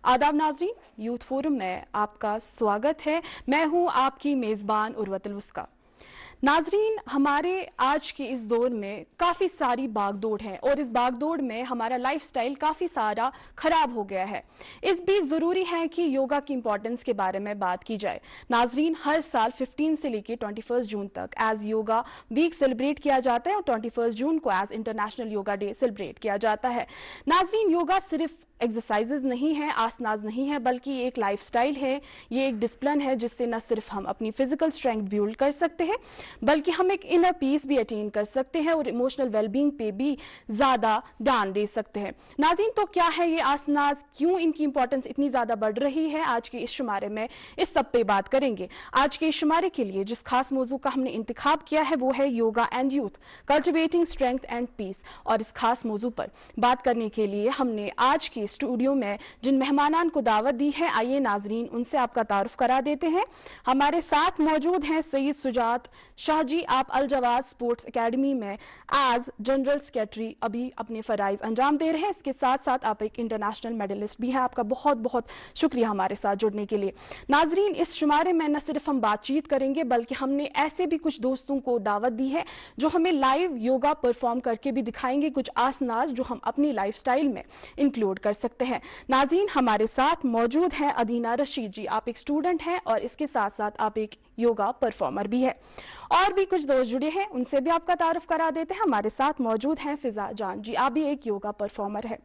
आदाब नाजरीन, youth forum में आपका स्वागत है। मैं हूं आपकी मेजबान उर्वतुल वस्का। नाजरीन, हमारे आज के इस दौर में काफी सारी भागदौड़ है और इस भागदौड़ में हमारा लाइफस्टाइल काफी सारा खराब हो गया है। इस बीच जरूरी है कि योगा की इंपॉर्टेंस के बारे में बात की जाए। नाजरीन, हर साल 15 से लेकर 21 जून तक एज योगा वीक सेलिब्रेट किया जाता है और 21 जून को as international yoga day celebrate किया जाता है। नाजरीन, योगा सिर्फ एक्सरसाइजेज नहीं है, आसनाज नहीं है, बल्कि ये एक लाइफस्टाइल है, ये एक डिसिप्लिन है जिससे न सिर्फ हम अपनी फिजिकल स्ट्रेंथ बिल्ड कर सकते हैं बल्कि हम एक इनर पीस भी अटेन कर सकते हैं और इमोशनल वेलबींग पे भी ज्यादा ध्यान दे सकते हैं। नाज़रीन, तो क्या है ये आसनाज, क्यों इनकी इंपॉर्टेंस इतनी ज्यादा बढ़ रही है, आज के इस शुमारे में इस सब पे बात करेंगे। आज के इस शुमारे के लिए जिस खास मौजू का हमने इंतखाब किया है वो है yoga and youth, cultivating strength and peace. और इस खास मौजू पर बात करने के लिए हमने आज के स्टूडियो में जिन मेहमानान को दावत दी है, आइए नाजरीन उनसे आपका तारुफ करा देते हैं। हमारे साथ मौजूद हैं सईद सुजात शाह जी। आप अल जवाद स्पोर्ट्स एकेडमी में एज जनरल सेक्रेटरी अभी अपने फराइज अंजाम दे रहे हैं। इसके साथ साथ आप एक इंटरनेशनल मेडलिस्ट भी हैं। आपका बहुत बहुत शुक्रिया हमारे साथ जुड़ने के लिए। नाजरीन, इस शुमारे में न सिर्फ हम बातचीत करेंगे बल्कि हमने ऐसे भी कुछ दोस्तों को दावत दी है जो हमें लाइव योगा परफॉर्म करके भी दिखाएंगे कुछ आसनाज जो हम अपनी लाइफस्टाइल में इंक्लूड कर सकते हैं। नाज़रीन, हमारे साथ मौजूद हैं अदीना रशीद जी। आप एक स्टूडेंट हैं और इसके साथ साथ आप एक योगा परफॉर्मर भी है। और भी कुछ दोस्त जुड़े हैं, उनसे भी आपका तारुफ करा देते हैं। हमारे साथ मौजूद हैं फिजा जान जी, आप भी एक योगा परफॉर्मर है।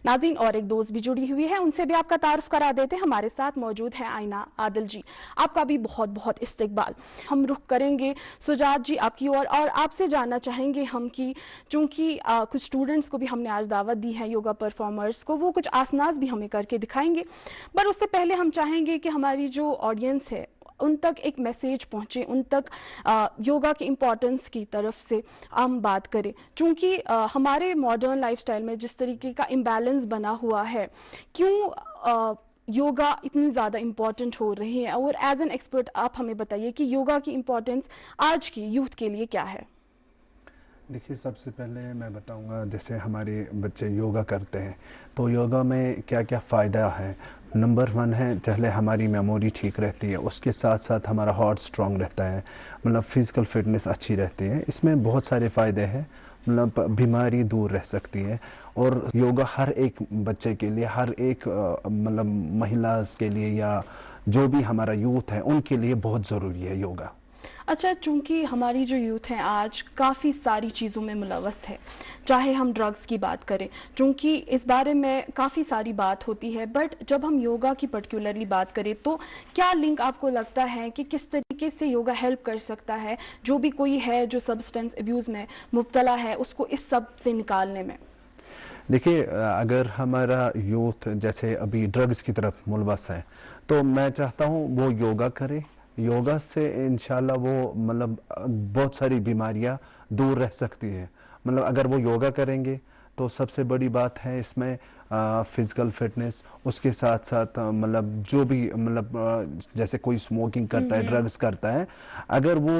नाज़रीन, और एक दोस्त भी जुड़ी हुई है, उनसे भी आपका तारुफ करा देते हैं। हमारे साथ मौजूद है आइना आदिल जी, आपका भी बहुत बहुत इस्तकबाल। हम रुख करेंगे सुजात जी आपकी और आपसे जानना चाहेंगे हम कि चूंकि कुछ स्टूडेंट्स को भी हमने आज दावत दी है, योगा परफॉर्मर्स को, वो कुछ आसनाज भी हमें करके दिखाएंगे। पर उससे पहले हम चाहेंगे कि हमारी जो ऑडियंस है उन तक एक मैसेज पहुंचे, उन तक योगा की इंपॉर्टेंस की तरफ से हम बात करें। चूंकि हमारे मॉडर्न लाइफस्टाइल में जिस तरीके का इम्बैलेंस बना हुआ है, क्यों योगा इतनी ज्यादा इंपॉर्टेंट हो रही है, और एज एन एक्सपर्ट आप हमें बताइए कि योगा की इंपॉर्टेंस आज की यूथ के लिए क्या है। देखिए, सबसे पहले मैं बताऊंगा, जैसे हमारे बच्चे योगा करते हैं तो योगा में क्या क्या फ़ायदा है। नंबर 1 है, पहले हमारी मेमोरी ठीक रहती है, उसके साथ साथ हमारा हार्ट स्ट्रांग रहता है, मतलब फिजिकल फिटनेस अच्छी रहती है। इसमें बहुत सारे फ़ायदे हैं, मतलब बीमारी दूर रह सकती है। और योगा हर एक बच्चे के लिए, हर एक मतलब महिला के लिए या जो भी हमारा यूथ है उनके लिए बहुत ज़रूरी है योगा। अच्छा, चूंकि हमारी जो यूथ है आज काफ़ी सारी चीज़ों में मुलव्वस है, चाहे हम ड्रग्स की बात करें, चूंकि इस बारे में काफ़ी सारी बात होती है, बट जब हम योगा की पर्टिकुलरली बात करें तो क्या लिंक आपको लगता है कि किस तरीके से योगा हेल्प कर सकता है जो भी कोई है जो सब्सटेंस अब्यूज़ में मुब्तला है उसको इस सब से निकालने में? देखिए, अगर हमारा यूथ जैसे अभी ड्रग्स की तरफ मुलवस है तो मैं चाहता हूँ वो योगा करे। योगा से इंशाल्लाह वो मतलब बहुत सारी बीमारियां दूर रह सकती हैं। मतलब अगर वो योगा करेंगे तो सबसे बड़ी बात है इसमें फिजिकल फिटनेस, उसके साथ साथ मतलब जो भी मतलब जैसे कोई स्मोकिंग करता है, ड्रग्स करता है, अगर वो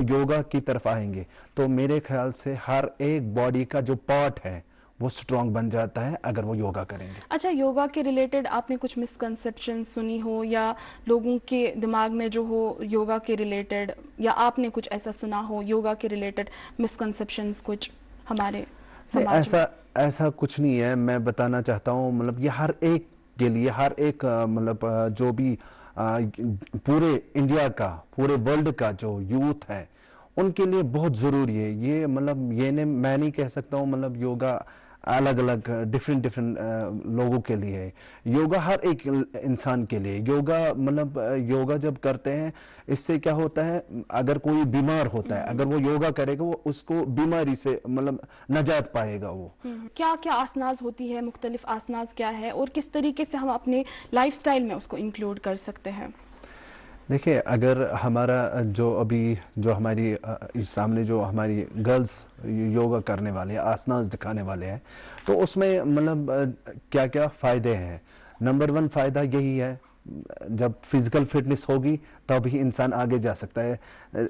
योगा की तरफ आएंगे तो मेरे ख्याल से हर एक बॉडी का जो पार्ट है वो स्ट्रांग बन जाता है अगर वो योगा करेंगे। अच्छा, योगा के रिलेटेड आपने कुछ मिसकंसेप्शन सुनी हो या लोगों के दिमाग में जो हो योगा के रिलेटेड, या आपने कुछ ऐसा सुना हो योगा के रिलेटेड मिसकंसेप्शंस कुछ हमारे समाज में? ऐसा कुछ नहीं है। मैं बताना चाहता हूँ, मतलब ये हर एक के लिए, हर एक मतलब जो भी पूरे इंडिया का, पूरे वर्ल्ड का जो यूथ है उनके लिए बहुत जरूरी है ये। मतलब ये ने मैं नहीं कह सकता हूँ मतलब योगा अलग अलग डिफरेंट लोगों के लिए है। योगा हर एक इंसान के लिए। योगा मतलब योगा जब करते हैं इससे क्या होता है, अगर कोई बीमार होता है अगर वो योगा करेगा वो उसको बीमारी से मतलब नजात पाएगा वो। क्या क्या आसनाज होती है, मुख्तलिफ आसनाज क्या है और किस तरीके से हम अपने लाइफस्टाइल में उसको इंक्लूड कर सकते हैं? देखिए, अगर हमारा जो अभी जो हमारी इस सामने जो हमारी गर्ल्स योगा करने वाले हैं, आसनास दिखाने वाले हैं, तो उसमें मतलब क्या क्या फायदे हैं। नंबर 1 फायदा यही है, जब फिजिकल फिटनेस होगी तब ही इंसान आगे जा सकता है।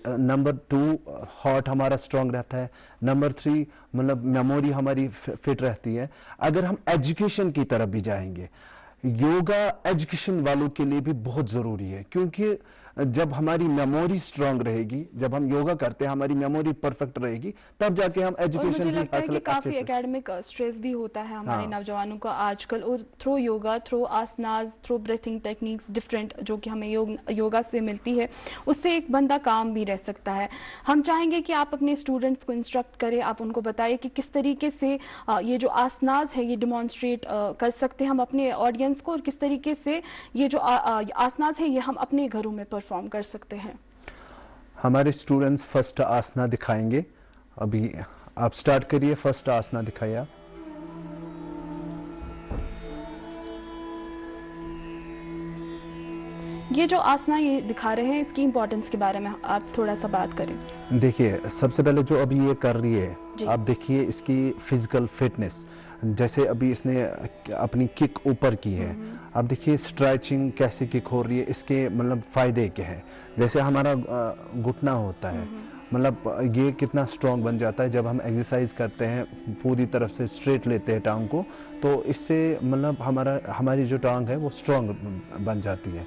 नंबर 2, हार्ट हमारा स्ट्रांग रहता है। नंबर 3, मतलब मेमोरी हमारी फिट रहती है। अगर हम एजुकेशन की तरफ भी जाएंगे, योगा एजुकेशन वालों के लिए भी बहुत जरूरी है, क्योंकि जब हमारी मेमोरी स्ट्रांग रहेगी, जब हम योगा करते हैं हमारी मेमोरी परफेक्ट रहेगी, तब जाके हम और एजुकेशन मुझे भी लगता है हासिल कि अच्छे काफी से। एकेडमिक स्ट्रेस भी होता है हमारे हाँ। नौजवानों का आजकल, और through yoga, through asanas, through breathing techniques different जो कि हमें योगा से मिलती है, उससे एक बंदा काम भी रह सकता है। हम चाहेंगे कि आप अपने स्टूडेंट्स को इंस्ट्रक्ट करें, आप उनको बताइए कि किस तरीके से ये जो आसनाज है ये डिमॉन्स्ट्रेट कर सकते हैं हम अपने ऑडियंस को, और किस तरीके से ये जो आसनाज है ये हम अपने घरों में परफॉर्म कर सकते हैं। हमारे स्टूडेंट्स फर्स्ट आसना दिखाएंगे। अभी आप स्टार्ट करिए, फर्स्ट आसना दिखाइए आप। ये जो आसना ये दिखा रहे हैं इसकी इंपॉर्टेंस के बारे में आप थोड़ा सा बात करें। देखिए, सबसे पहले जो अभी ये कर रही है, जी। आप देखिए इसकी फिजिकल फिटनेस। जैसे अभी इसने अपनी किक ऊपर की है, आप देखिए स्ट्रेचिंग कैसे किक हो रही है, इसके मतलब फायदे क्या है। जैसे हमारा घुटना होता है, मतलब ये कितना स्ट्रांग बन जाता है जब हम एक्सरसाइज करते हैं, पूरी तरफ से स्ट्रेट लेते हैं टांग को, तो इससे मतलब हमारी जो टांग है वो स्ट्रांग बन जाती है।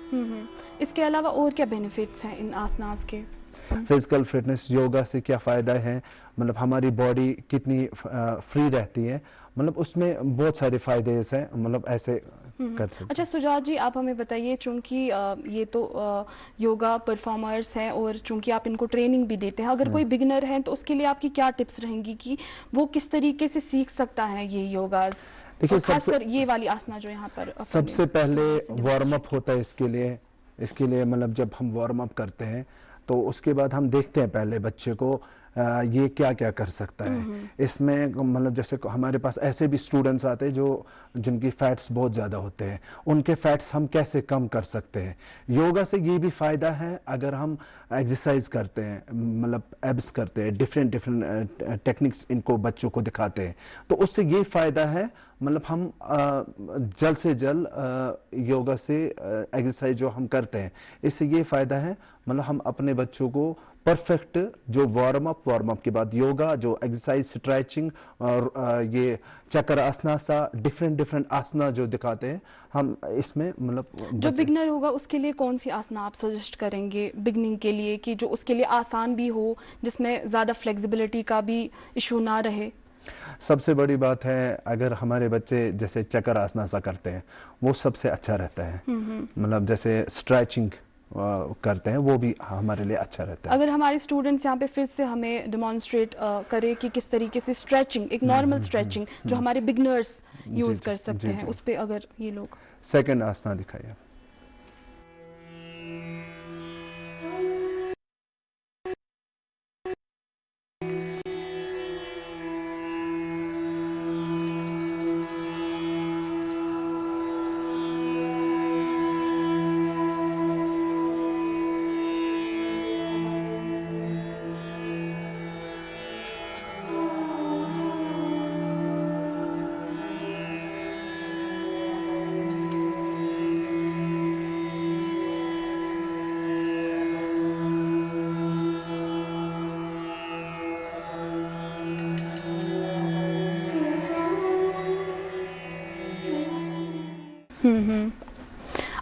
इसके अलावा और क्या बेनिफिट्स हैं इन आसनास के? फिजिकल फिटनेस, योगा से क्या फायदा है, मतलब हमारी बॉडी कितनी फ्री रहती है, मतलब उसमें बहुत सारे फायदे हैं, मतलब ऐसे कर सकते। अच्छा सुजात जी, आप हमें बताइए, चूंकि ये तो योगा परफॉर्मर्स हैं और चूंकि आप इनको ट्रेनिंग भी देते हैं, अगर कोई बिगिनर है तो उसके लिए आपकी क्या टिप्स रहेंगी कि वो किस तरीके से सीख सकता है ये योगा, देखिए खासकर ये वाली आसना जो यहाँ पर सबसे पहले वार्म अप होता है इसके लिए मतलब जब हम वार्म अप करते हैं तो उसके बाद हम देखते हैं पहले बच्चे को ये क्या क्या कर सकता है इसमें। मतलब जैसे हमारे पास ऐसे भी स्टूडेंट्स आते हैं जो जिनकी फैट्स बहुत ज्यादा होते हैं, उनके फैट्स हम कैसे कम कर सकते हैं। योगा से ये भी फायदा है, अगर हम एक्सरसाइज करते हैं, मतलब एब्स करते हैं, डिफरेंट टेक्निक्स इनको बच्चों को दिखाते हैं, तो उससे ये फायदा है, मतलब हम जल्द से जल्द योगा से एक्सरसाइज जो हम करते हैं, इससे ये फायदा है, मतलब हम अपने बच्चों को परफेक्ट जो वार्म अप के बाद योगा, जो एक्सरसाइज, स्ट्रेचिंग और ये चक्र आसना सा डिफरेंट आसना जो दिखाते हैं, हम इसमें मतलब जो बिगनर होगा उसके लिए कौन सी आसना आप सजेस्ट करेंगे बिगनिंग के लिए, कि जो उसके लिए आसान भी हो, जिसमें ज्यादा फ्लेक्सिबिलिटी का भी इशू ना रहे? सबसे बड़ी बात है, अगर हमारे बच्चे जैसे चक्र आसना सा करते हैं वो सबसे अच्छा रहता है, मतलब जैसे स्ट्रेचिंग करते हैं वो भी हमारे लिए अच्छा रहता है। अगर हमारे स्टूडेंट्स यहाँ पे फिर से हमें डिमॉन्स्ट्रेट करें कि किस तरीके से स्ट्रेचिंग, एक नॉर्मल स्ट्रेचिंग जो हमारे बिगनर्स यूज कर सकते हैं, उस पे अगर ये लोग सेकंड आसना दिखाइए।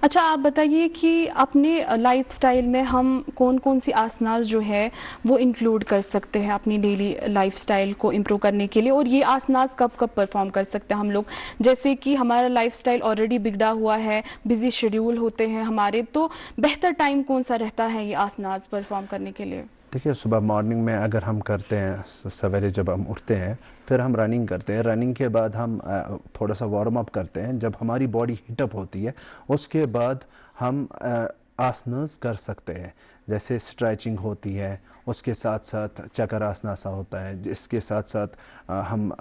अच्छा आप बताइए कि अपने लाइफस्टाइल में हम कौन कौन सी आसनास जो है वो इंक्लूड कर सकते हैं अपनी डेली लाइफस्टाइल को इम्प्रूव करने के लिए, और ये आसनास कब कब परफॉर्म कर सकते हैं हम लोग, जैसे कि हमारा लाइफस्टाइल ऑलरेडी बिगड़ा हुआ है, बिजी शेड्यूल होते हैं हमारे, तो बेहतर टाइम कौन सा रहता है ये आसनास परफॉर्म करने के लिए? देखिए, सुबह मॉर्निंग में अगर हम करते हैं, सवेरे जब हम उठते हैं, फिर हम रनिंग करते हैं, रनिंग के बाद हम थोड़ा सा वार्म अप करते हैं, जब हमारी बॉडी हीटअप होती है उसके बाद हम आसनास कर सकते हैं, जैसे स्ट्रेचिंग होती है, उसके साथ साथ चक्र आसना सा होता है, जिसके साथ साथ हम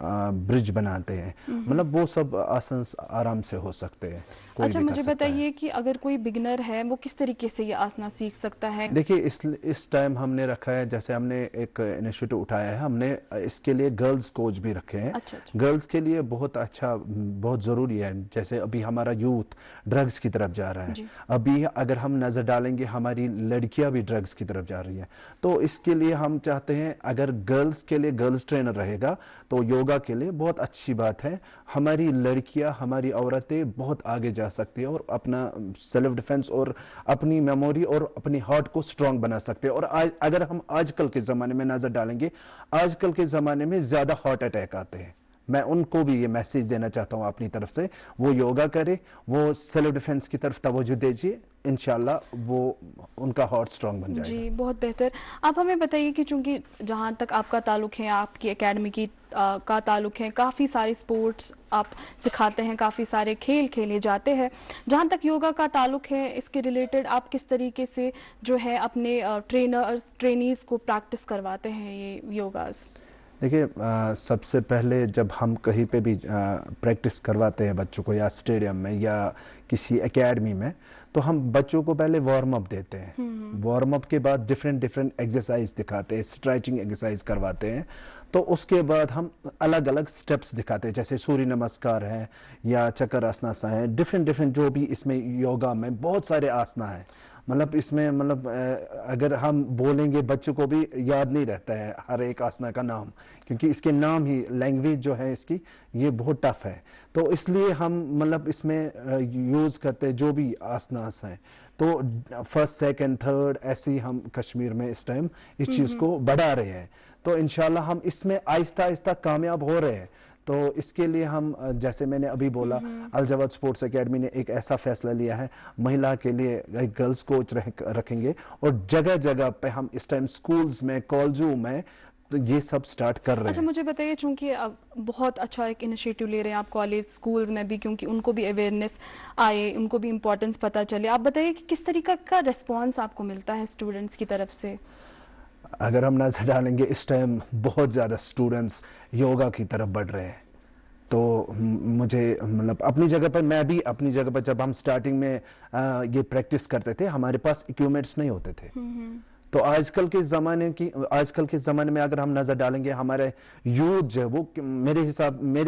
ब्रिज बनाते हैं, मतलब वो सब आसन आराम से हो सकते हैं। अच्छा मुझे बताइए कि अगर कोई बिगिनर है वो किस तरीके से ये आसना सीख सकता है? देखिए, इस टाइम हमने रखा है, जैसे हमने एक इनिशिएटिव उठाया है, हमने इसके लिए गर्ल्स कोच भी रखे हैं। अच्छा। गर्ल्स के लिए बहुत अच्छा, बहुत जरूरी है, जैसे अभी हमारा यूथ ड्रग्स की तरफ जा रहा है, अभी अगर हम नजर डालेंगे हमारी लड़कियां भी भी ड्रग्स की तरफ जा रही है। तो इसके लिए हम चाहते हैं अगर गर्ल्स के लिए गर्ल्स ट्रेनर रहेगा तो योगा के लिए बहुत अच्छी बात है। हमारी लड़कियां, हमारी औरतें बहुत आगे जा सकती है और अपना सेल्फ डिफेंस और अपनी मेमोरी और अपनी हार्ट को स्ट्रांग बना सकते हैं। और आज अगर हम आजकल के जमाने में नजर डालेंगे, आजकल के जमाने में ज्यादा हार्ट अटैक आते हैं। मैं उनको भी ये मैसेज देना चाहता हूं अपनी तरफ से, वो योगा करे, वो सेल्फ डिफेंस की तरफ तवज्जो दीजिए, इंशाल्लाह वो उनका हार्ट स्ट्रांग बन जाएगा। जी, बहुत बेहतर। आप हमें बताइए कि चूंकि जहां तक आपका ताल्लुक है, आपकी एकेडमी की का ताल्लुक है, काफ़ी सारे स्पोर्ट्स आप सिखाते हैं, काफ़ी सारे खेल खेले जाते हैं। जहां तक योगा का ताल्लुक है, इसके रिलेटेड आप किस तरीके से जो है अपने ट्रेनीज को प्रैक्टिस करवाते हैं ये योगास? देखिए, सबसे पहले जब हम कहीं पे भी प्रैक्टिस करवाते हैं बच्चों को, या स्टेडियम में या किसी एकेडमी में, तो हम बच्चों को पहले वार्म अप देते हैं। वार्म अप के बाद डिफरेंट डिफरेंट एक्सरसाइज दिखाते हैं, स्ट्रेचिंग एक्सरसाइज करवाते हैं। तो उसके बाद हम अलग अलग स्टेप्स दिखाते हैं, जैसे सूर्य नमस्कार है या चक्र आसना है, डिफरेंट डिफरेंट जो भी इसमें योगा में बहुत सारे आसना है। मतलब इसमें मतलब अगर हम बोलेंगे बच्चों को भी याद नहीं रहता है हर एक आसना का नाम, क्योंकि इसके नाम ही, लैंग्वेज जो है इसकी, ये बहुत टफ है। तो इसलिए हम मतलब इसमें यूज करते हैं जो भी आसनास हैं। तो फर्स्ट, सेकंड, थर्ड ऐसे ही हम कश्मीर में इस टाइम इस चीज को बढ़ा रहे हैं। तो इंशाल्लाह हम इसमें आहिस्ता आहिस्ता कामयाब हो रहे हैं। तो इसके लिए हम, जैसे मैंने अभी बोला, अल जवाद स्पोर्ट्स एकेडमी ने एक ऐसा फैसला लिया है, महिला के लिए एक गर्ल्स कोच रखेंगे और जगह जगह पे हम इस टाइम स्कूल्स में, कॉलेजों में तो ये सब स्टार्ट कर रहे हैं। अच्छा, मुझे बताइए, चूंकि अब बहुत अच्छा एक इनिशिएटिव ले रहे हैं आप कॉलेज स्कूल्स में भी, क्योंकि उनको भी अवेयरनेस आए, उनको भी इम्पोर्टेंस पता चले। आप बताइए कि किस तरीका का रिस्पॉन्स आपको मिलता है स्टूडेंट्स की तरफ से? अगर हम नजर डालेंगे, इस टाइम बहुत ज्यादा स्टूडेंट्स योगा की तरफ बढ़ रहे हैं। तो मुझे मतलब अपनी जगह पर, मैं भी अपनी जगह पर, जब हम स्टार्टिंग में ये प्रैक्टिस करते थे, हमारे पास इक्विपमेंट्स नहीं होते थे। तो आजकल के ज़माने में अगर हम नजर डालेंगे, हमारे यूथ जो है वो मेरे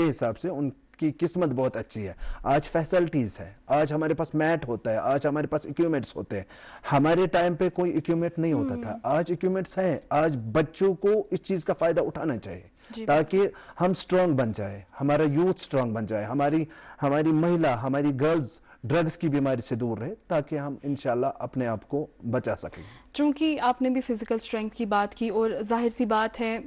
हिसाब से उनकी किस्मत बहुत अच्छी है। आज फैसिलिटीज है, आज हमारे पास मैट होता है, आज हमारे पास इक्विपमेंट्स होते हैं। हमारे टाइम पे कोई इक्विपमेंट नहीं होता था, आज इक्विपमेंट्स हैं। आज बच्चों को इस चीज का फायदा उठाना चाहिए ताकि हम स्ट्रांग बन जाए, हमारा यूथ स्ट्रांग बन जाए, हमारी महिला, हमारी गर्ल्स ड्रग्स की बीमारी से दूर रहे, ताकि हम इंशाल्लाह अपने आप को बचा सकें। चूंकि आपने भी फिजिकल स्ट्रेंथ की बात की, और जाहिर सी बात है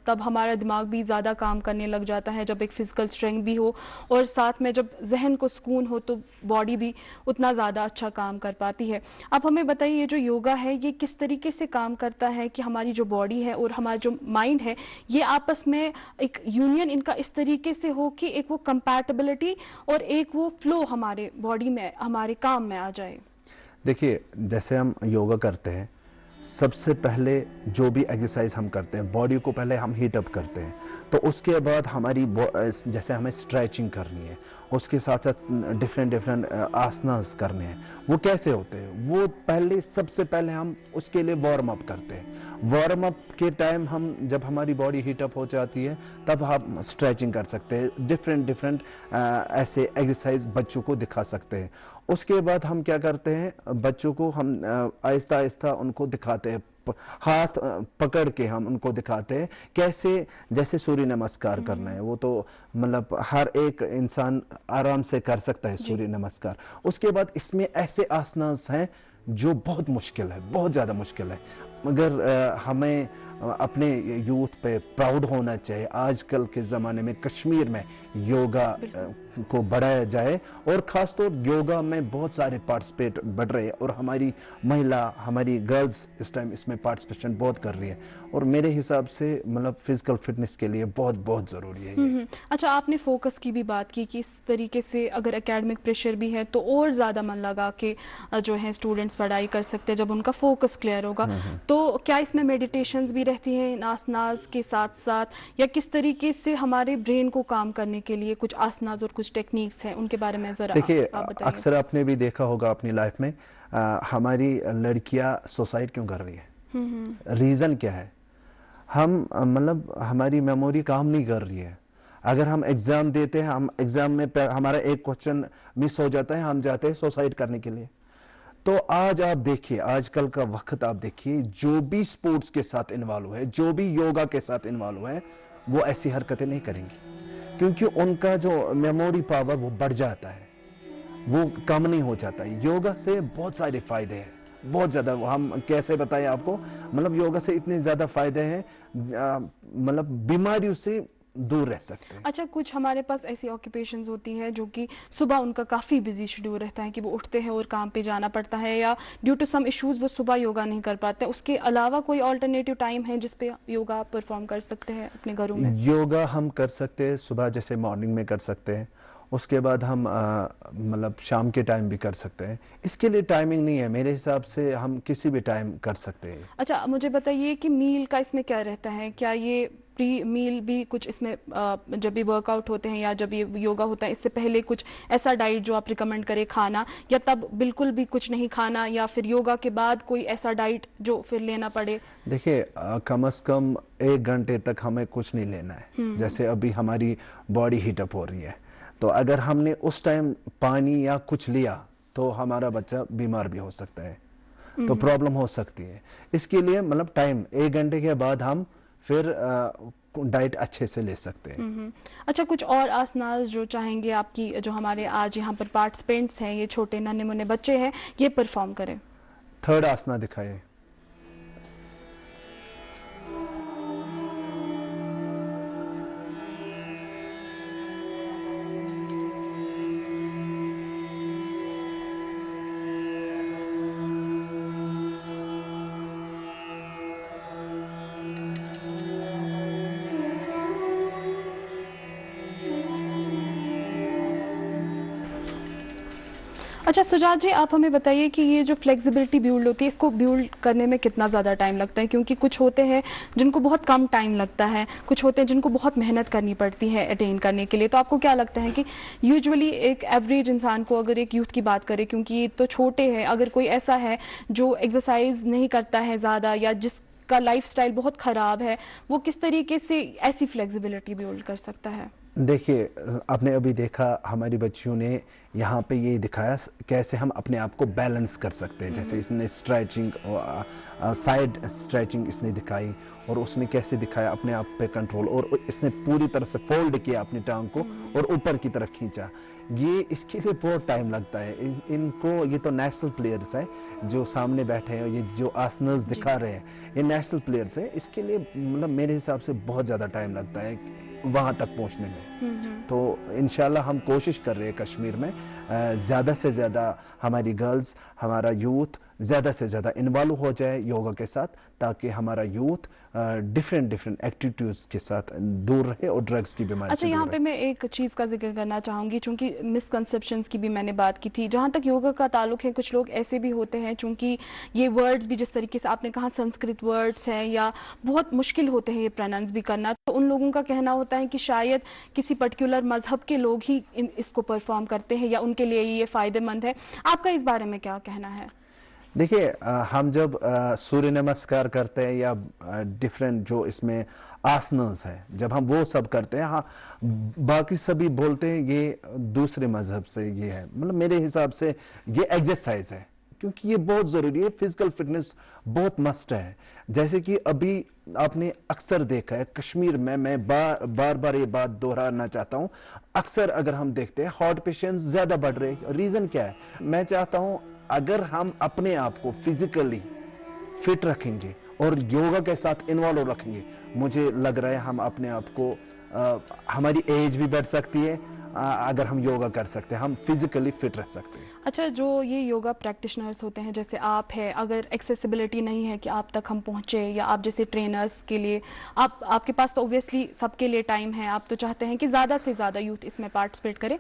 तब हमारा दिमाग भी ज़्यादा काम करने लग जाता है जब एक फिजिकल स्ट्रेंथ भी हो, और साथ में जब जहन को सुकून हो तो बॉडी भी उतना ज़्यादा अच्छा काम कर पाती है। आप हमें बताइए, ये जो योगा है ये किस तरीके से काम करता है कि हमारी जो बॉडी है और हमारा जो माइंड है, ये आपस में एक यूनियन इनका इस तरीके से हो कि एक वो कंपैटिबिलिटी और एक वो फ्लो हमारे बॉडी में, हमारे काम में आ जाए? देखिए, जैसे हम योगा करते हैं, सबसे पहले जो भी एक्सरसाइज हम करते हैं, बॉडी को पहले हम हीट अप करते हैं। तो उसके बाद हमारी जैसे हमें स्ट्रेचिंग करनी है, उसके साथ साथ डिफरेंट आसनास करने हैं। वो कैसे होते हैं? वो सबसे पहले हम उसके लिए वार्म अप करते हैं। वार्म अप के टाइम हम, जब हमारी बॉडी हीट अप हो जाती है, तब हम स्ट्रेचिंग कर सकते हैं, डिफरेंट ऐसे एक्सरसाइज बच्चों को दिखा सकते हैं। उसके बाद हम क्या करते हैं, बच्चों को हम आहिस्ता आहिस्ता उनको दिखाते हैं, हाथ पकड़ के हम उनको दिखाते हैं कैसे, जैसे सूर्य नमस्कार करना है। वो तो मतलब हर एक इंसान आराम से कर सकता है सूर्य नमस्कार। उसके बाद इसमें ऐसे आसनास हैं जो बहुत मुश्किल है, बहुत ज्यादा मुश्किल है, मगर हमें अपने यूथ पे प्राउड होना चाहिए। आजकल के जमाने में कश्मीर में योगा को बढ़ाया जाए, और खासतौर योगा में बहुत सारे पार्टिसिपेट बढ़ रहे हैं, और हमारी महिला, हमारी गर्ल्स इस टाइम इसमें पार्टिसिपेशन बहुत कर रही है, और मेरे हिसाब से मतलब फिजिकल फिटनेस के लिए बहुत बहुत जरूरी है। अच्छा, आपने फोकस की भी बात की कि इस तरीके से अगर एकेडमिक प्रेशर भी है तो और ज्यादा मन लगा के जो है स्टूडेंट्स पढ़ाई कर सकते हैं जब उनका फोकस क्लियर होगा। तो क्या इसमें मेडिटेशंस भी रहती हैं इन आसनास के साथ साथ, या किस तरीके से हमारे ब्रेन को काम करने के लिए कुछ आसनास और कुछ टेक्निक्स हैं, उनके बारे में जरा देखिए, आप बताइए। अक्सर आपने भी देखा होगा अपनी लाइफ में, हमारी लड़कियां सुसाइड क्यों कर रही है? रीजन क्या है? हम मतलब हमारी मेमोरी काम नहीं कर रही है। अगर हम एग्जाम देते हैं, हम एग्जाम में हमारा एक क्वेश्चन मिस हो जाता है, हम जाते हैं सुसाइड करने के लिए। तो आज आप देखिए, आजकल का वक्त आप देखिए, जो भी स्पोर्ट्स के साथ इन्वॉल्व है, जो भी योगा के साथ इन्वॉल्व है, वो ऐसी हरकतें नहीं करेंगे, क्योंकि उनका जो मेमोरी पावर वो बढ़ जाता है, वो कम नहीं हो जाता है। योगा से बहुत सारे फायदे हैं, बहुत ज्यादा। हम कैसे बताएं आपको, मतलब योगा से इतने ज्यादा फायदे हैं, मतलब बीमारियों से दूर रह सकते हैं। अच्छा, कुछ हमारे पास ऐसी ऑक्यूपेशंस होती हैं जो कि सुबह उनका काफ़ी बिजी शेड्यूल रहता है कि वो उठते हैं और काम पे जाना पड़ता है, या ड्यू टू सम इश्यूज वो सुबह योगा नहीं कर पाते। उसके अलावा कोई ऑल्टरनेटिव टाइम है जिस पे योगा परफॉर्म कर सकते हैं अपने घरों में? योगा हम कर सकते हैं सुबह, जैसे मॉर्निंग में कर सकते हैं, उसके बाद हम मतलब शाम के टाइम भी कर सकते हैं। इसके लिए टाइमिंग नहीं है, मेरे हिसाब से हम किसी भी टाइम कर सकते हैं। अच्छा, मुझे बताइए कि मील का इसमें क्या रहता है? क्या ये प्री मील भी कुछ इसमें जब भी वर्कआउट होते हैं या जब ये योगा होता है, इससे पहले कुछ ऐसा डाइट जो आप रिकमेंड करें खाना, या तब बिल्कुल भी कुछ नहीं खाना, या फिर योगा के बाद कोई ऐसा डाइट जो फिर लेना पड़े? देखिए, कम से कम 1 घंटे तक हमें कुछ नहीं लेना है। जैसे अभी हमारी बॉडी हीटअप हो रही है, तो अगर हमने उस टाइम पानी या कुछ लिया तो हमारा बच्चा बीमार भी हो सकता है, तो प्रॉब्लम हो सकती है। इसके लिए मतलब टाइम 1 घंटे के बाद हम फिर डाइट अच्छे से ले सकते हैं। अच्छा, कुछ और आसनास जो चाहेंगे आपकी, जो हमारे आज यहाँ पर पार्टिसिपेंट्स हैं, ये छोटे नन्हे मुन्ने बच्चे हैं, ये परफॉर्म करें? थर्ड आसना दिखाइए। अच्छा सुजात जी, आप हमें बताइए कि ये जो फ्लेक्सिबिलिटी बिल्ड होती है, इसको बिल्ड करने में कितना ज़्यादा टाइम लगता है? क्योंकि कुछ होते हैं जिनको बहुत कम टाइम लगता है, कुछ होते हैं जिनको बहुत मेहनत करनी पड़ती है अटेन करने के लिए। तो आपको क्या लगता है कि यूजुअली एक एवरेज इंसान को, अगर एक यूथ की बात करें, क्योंकि ये तो छोटे हैं, अगर कोई ऐसा है जो एक्सरसाइज नहीं करता है ज़्यादा या जिसका लाइफस्टाइल बहुत ख़राब है, वो किस तरीके से ऐसी फ्लेक्सिबिलिटी बिल्ड कर सकता है? देखिए, आपने अभी देखा हमारी बच्चियों ने यहाँ पे ये दिखाया कैसे हम अपने आप को बैलेंस कर सकते हैं। जैसे इसने स्ट्रेचिंग और साइड स्ट्रेचिंग इसने दिखाई, और उसने कैसे दिखाया अपने आप पे कंट्रोल, और इसने पूरी तरह से फोल्ड किया अपनी टांग को और ऊपर की तरफ खींचा। ये इसके लिए बहुत टाइम लगता है। इनको, ये तो नेशनल प्लेयर्स हैं जो सामने बैठे हैं, ये जो आसनस दिखा रहे हैं, ये नेशनल प्लेयर्स हैं। इसके लिए मतलब मेरे हिसाब से बहुत ज्यादा टाइम लगता है वहां तक पहुंचने में। तो इंशाल्लाह हम कोशिश कर रहे हैं कश्मीर में ज्यादा से ज्यादा हमारी गर्ल्स, हमारा यूथ ज्यादा से ज्यादा इन्वॉल्व हो जाए योगा के साथ, ताकि हमारा यूथ डिफरेंट एक्टिविटीज के साथ दूर रहे और ड्रग्स की बीमारी अच्छा, से यहाँ दूर पे मैं एक चीज़ का जिक्र करना चाहूँगी, चूंकि मिसकंसेप्शंस की भी मैंने बात की थी। जहाँ तक योगा का ताल्लुक है, कुछ लोग ऐसे भी होते हैं, चूंकि ये वर्ड्स भी जिस तरीके से आपने कहा संस्कृत वर्ड्स हैं या बहुत मुश्किल होते हैं ये प्रोनाउंस भी करना, तो उन लोगों का कहना होता है कि शायद किसी पर्टिकुलर मजहब के लोग ही इसको परफॉर्म करते हैं या उनके लिए ये फायदेमंद है। आपका इस बारे में क्या कहना है? देखिए, हम जब सूर्य नमस्कार करते हैं या डिफरेंट जो इसमें आसनस है, जब हम वो सब करते हैं, हाँ बाकी सभी बोलते हैं ये दूसरे मजहब से ये है। मतलब मेरे हिसाब से ये एक्सरसाइज है, क्योंकि ये बहुत जरूरी है। फिजिकल फिटनेस बहुत मस्ट है। जैसे कि अभी आपने अक्सर देखा है कश्मीर में, मैं बार ये बात दोहराना चाहता हूं, अक्सर अगर हम देखते हैं हार्ट पेशेंट्स ज्यादा बढ़ रहे हैं। रीजन क्या है? मैं चाहता हूं अगर हम अपने आप को फिजिकली फिट रखेंगे और योगा के साथ इन्वॉल्व रखेंगे, मुझे लग रहा है हम अपने आप को हमारी एज भी बढ़ सकती है। अगर हम योगा कर सकते हैं, हम फिजिकली फिट रह सकते हैं। अच्छा, जो ये योगा प्रैक्टिशनर्स होते हैं जैसे आप है, अगर एक्सेसिबिलिटी नहीं है कि आप तक हम पहुंचे, या आप जैसे ट्रेनर्स के लिए, आपके पास तो ऑब्वियसली सबके लिए टाइम है, आप तो चाहते हैं कि ज़्यादा से ज़्यादा यूथ इसमें पार्टिसिपेट करे,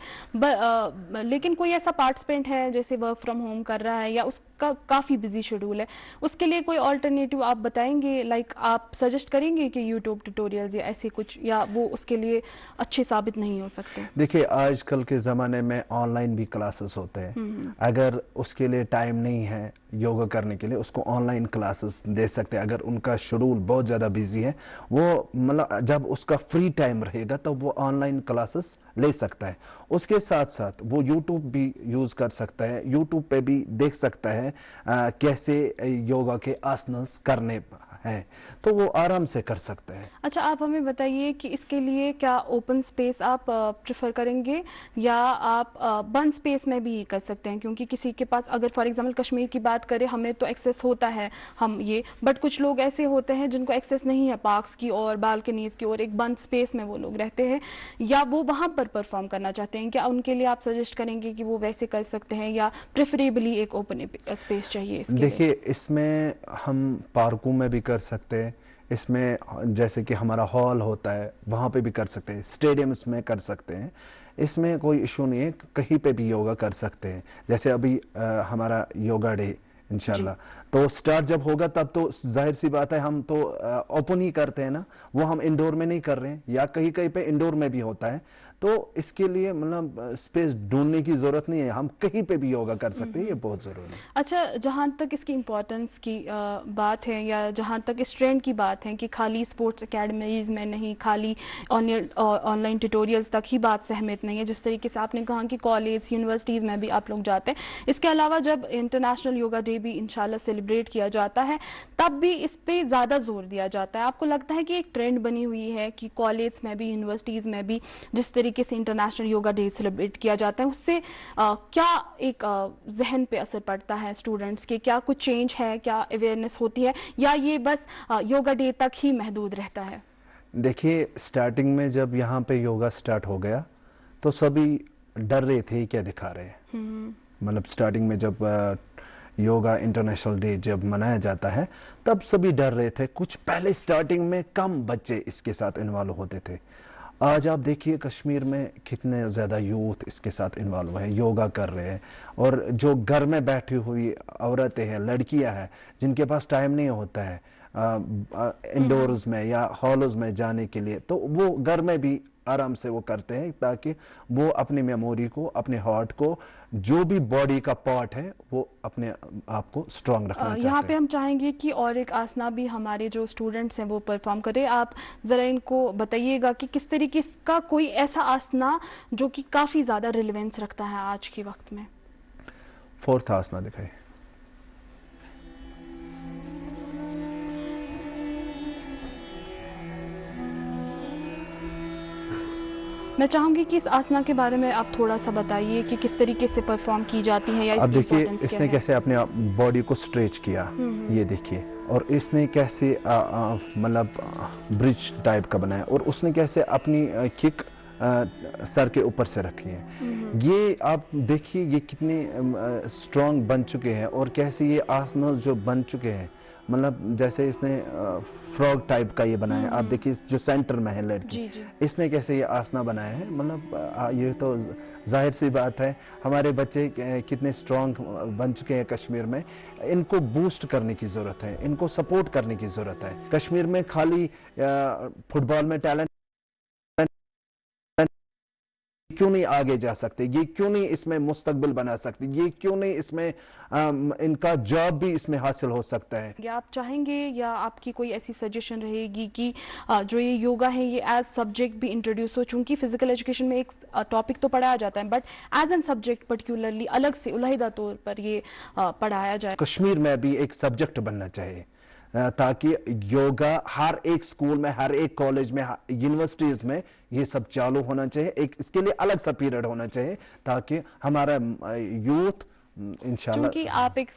लेकिन कोई ऐसा पार्टिसिपेंट है जैसे वर्क फ्रॉम होम कर रहा है या उसका काफ़ी बिजी शेड्यूल है, उसके लिए कोई ऑल्टरनेटिव आप बताएंगे? लाइक आप सजेस्ट करेंगे कि यूट्यूब ट्यूटोरियल्स या ऐसे कुछ, या वो उसके लिए अच्छे साबित नहीं हो सकते? देखिए, आजकल के ज़माने में ऑनलाइन भी क्लासेस होते हैं, अगर उसके लिए टाइम नहीं है योगा करने के लिए, उसको ऑनलाइन क्लासेस दे सकते हैं। अगर उनका शेड्यूल बहुत ज़्यादा बिजी है, वो मतलब जब उसका फ्री टाइम रहेगा तो वो ऑनलाइन क्लासेस ले सकता है। उसके साथ साथ वो यूट्यूब भी यूज़ कर सकता है, यूट्यूब पे भी देख सकता है कैसे योगा के आसनस करने हैं, तो वो आराम से कर सकते हैं। अच्छा, आप हमें बताइए कि इसके लिए क्या ओपन स्पेस आप प्रेफर करेंगे या आप बंद स्पेस में भी कर सकते हैं? क्योंकि किसी के पास, अगर फॉर एग्जांपल कश्मीर की बात करें, हमें तो एक्सेस होता है हम ये, बट कुछ लोग ऐसे होते हैं जिनको एक्सेस नहीं है पार्क्स की और बालकनीज की और एक बंद स्पेस में वो लोग रहते हैं, या वो वहां पर परफॉर्म करना चाहते हैं। क्या उनके लिए आप सजेस्ट करेंगे कि वो वैसे कर सकते हैं या प्रेफरेबली एक ओपन स्पेस चाहिए इसके लिए? देखिए, इसमें हम पार्कों में भी कर सकते हैं, इसमें जैसे कि हमारा हॉल होता है वहां पे भी कर सकते हैं, स्टेडियम्स में कर सकते हैं, इसमें कोई इशू नहीं है, कहीं पे भी योगा कर सकते हैं। जैसे अभी हमारा योगा डे इंशाल्लाह, तो स्टार्ट जब होगा तब तो जाहिर सी बात है हम तो ओपन ही करते हैं ना, वो हम इंडोर में नहीं कर रहे हैं, या कहीं कहीं पे इंडोर में भी होता है, तो इसके लिए मतलब स्पेस ढूंढने की जरूरत नहीं है, हम कहीं पे भी योगा कर सकते हैं, ये बहुत जरूरी है। अच्छा, जहाँ तक इसकी इम्पोर्टेंस की बात है, या जहाँ तक इस ट्रेंड की बात है कि खाली स्पोर्ट्स एकेडमीज में नहीं, खाली ऑनलाइन ट्यूटोरियल्स तक ही बात सहमत नहीं है, जिस तरीके से आपने कहा कि कॉलेज यूनिवर्सिटीज़ में भी आप लोग जाते हैं, इसके अलावा जब इंटरनेशनल योगा डे भी इंशाल्लाह सेलिब्रेट किया जाता है तब भी इस पे ज़्यादा जोर दिया जाता है। आपको लगता है कि एक ट्रेंड बनी हुई है कि कॉलेज में भी, यूनिवर्सिटीज़ में भी जिस तरीके से इंटरनेशनल योगा डे सेलिब्रेट किया जाता है, उससे क्या एक जहन पे असर पड़ता है स्टूडेंट्स के? क्या कुछ चेंज है, क्या अवेयरनेस होती है, या ये बस योगा डे तक ही महदूद रहता है? देखिए, स्टार्टिंग में जब यहाँ पे योगा स्टार्ट हो गया तो सभी डर रहे थे क्या दिखा रहे हैं, मतलब स्टार्टिंग में जब योगा इंटरनेशनल डे जब मनाया जाता है तब सभी डर रहे थे, कुछ पहले स्टार्टिंग में कम बच्चे इसके साथ इन्वॉल्व होते थे। आज आप देखिए कश्मीर में कितने ज़्यादा यूथ इसके साथ इन्वॉल्व है, योगा कर रहे हैं, और जो घर में बैठी हुई औरतें हैं, लड़कियां हैं, जिनके पास टाइम नहीं होता है इंडोर्स में या हॉलों में जाने के लिए, तो वो घर में भी आराम से वो करते हैं, ताकि वो अपनी मेमोरी को, अपने हार्ट को, जो भी बॉडी का पार्ट है, वो अपने आप को स्ट्रांग रखना चाहते हैं। यहाँ पे हम चाहेंगे कि और एक आसना भी हमारे जो स्टूडेंट्स हैं वो परफॉर्म करें। आप जरा इनको बताइएगा कि किस तरीके का कोई ऐसा आसना जो कि काफी ज्यादा रिलेवेंस रखता है आज के वक्त में। फोर्थ आसना दिखाइए। मैं चाहूंगी कि इस आसना के बारे में आप थोड़ा सा बताइए कि किस तरीके से परफॉर्म की जाती है, या अब इसकी देखिए इम्पोर्टेंस क्या इसने है? कैसे अपने बॉडी को स्ट्रेच किया, ये देखिए, और इसने कैसे मतलब ब्रिज टाइप का बनाया, और उसने कैसे अपनी किक सर के ऊपर से रखी है। ये आप देखिए ये कितने स्ट्रांग बन चुके हैं, और कैसे ये आसनास जो बन चुके हैं, मतलब जैसे इसने फ्रॉग टाइप का ये बनाया है। आप देखिए जो सेंटर में है लड़की, इसने कैसे ये आसना बनाया है, मतलब ये तो जाहिर सी बात है हमारे बच्चे कितने स्ट्रांग बन चुके हैं कश्मीर में। इनको बूस्ट करने की जरूरत है, इनको सपोर्ट करने की जरूरत है। कश्मीर में खाली फुटबॉल में टैलेंट क्यों नहीं आगे जा सकते, ये क्यों नहीं इसमें मुस्तकबिल बना सकते, ये क्यों नहीं इसमें इनका जॉब भी इसमें हासिल हो सकता है। या आप चाहेंगे, या आपकी कोई ऐसी सजेशन रहेगी कि जो ये योगा है ये एज सब्जेक्ट भी इंट्रोड्यूस हो? चूंकि फिजिकल एजुकेशन में एक टॉपिक तो पढ़ाया जाता है, but as an subject particularly अलग से उलहिदा तौर पर ये पढ़ाया जाए। कश्मीर में भी एक सब्जेक्ट बनना चाहिए, ताकि योगा हर एक स्कूल में, हर एक कॉलेज में, यूनिवर्सिटीज में ये सब चालू होना चाहिए। एक इसके लिए अलग सा पीरियड होना चाहिए, ताकि हमारा यूथ इंशाल्लाह। क्योंकि आप एक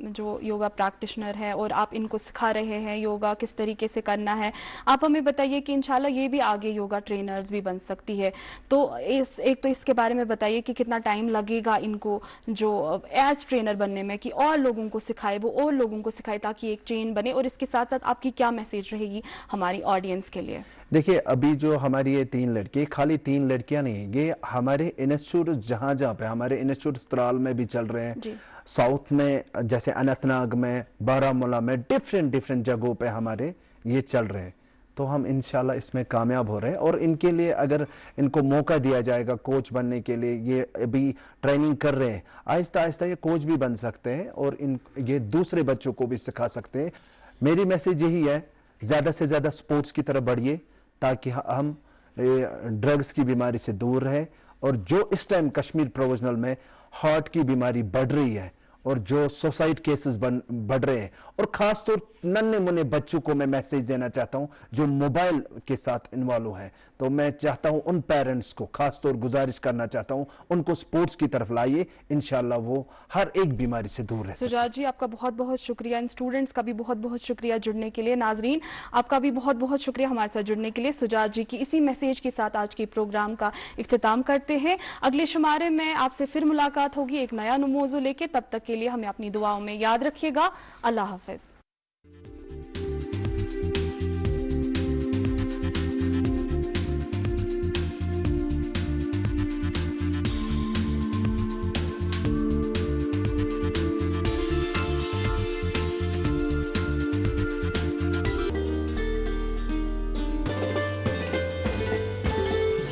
जो योगा प्रैक्टिशनर है और आप इनको सिखा रहे हैं योगा किस तरीके से करना है, आप हमें बताइए कि इंशाल्लाह ये भी आगे योगा ट्रेनर्स भी बन सकती है। तो एक तो इसके बारे में बताइए कि कितना टाइम लगेगा इनको जो एज ट्रेनर बनने में, कि और लोगों को सिखाए, वो और लोगों को सिखाए ताकि एक चेन बने। और इसके साथ साथ आपकी क्या मैसेज रहेगी हमारी ऑडियंस के लिए? देखिए, अभी जो हमारी ये 3 लड़की, खाली 3 लड़कियां नहीं, ये हमारे इंस्टीट्यूट जहां जहां पे हमारे इंस्टीट्यूट त्राल में भी चल रहे हैं, साउथ में जैसे अनंतनाग में, बारामूला में, डिफरेंट जगहों पे हमारे ये चल रहे हैं। तो हम इंशाल्लाह इसमें कामयाब हो रहे हैं। और इनके लिए अगर इनको मौका दिया जाएगा कोच बनने के लिए, ये अभी ट्रेनिंग कर रहे हैं, आहिस्ता आहिस्ता ये कोच भी बन सकते हैं और ये दूसरे बच्चों को भी सिखा सकते हैं। मेरी मैसेज यही है, ज्यादा से ज्यादा स्पोर्ट्स की तरफ बढ़िए ताकि हम ड्रग्स की बीमारी से दूर रहे। और जो इस टाइम कश्मीर प्रोविजनल में हार्ट की बीमारी बढ़ रही है और जो सुसाइड केसेस बढ़ रहे हैं, और खासतौर नन्हे मुन्ने बच्चों को मैं मैसेज देना चाहता हूं जो मोबाइल के साथ इन्वॉल्व हैं, तो मैं चाहता हूं उन पेरेंट्स को खासतौर गुजारिश करना चाहता हूं, उनको स्पोर्ट्स की तरफ लाइए, इंशाल्लाह वो हर एक बीमारी से दूर रह सकते हैं। सुजात जी, आपका बहुत बहुत शुक्रिया। इन स्टूडेंट्स का भी बहुत बहुत शुक्रिया जुड़ने के लिए। नाजरीन, आपका भी बहुत बहुत शुक्रिया हमारे साथ जुड़ने के लिए। सुजात जी की इसी मैसेज के साथ आज के प्रोग्राम का इख्तिताम करते हैं। अगले शुमारे में आपसे फिर मुलाकात होगी एक नया मौजू लेके। तब तक के लिए हमें अपनी दुआओं में याद रखिएगा। अल्लाह हाफिज।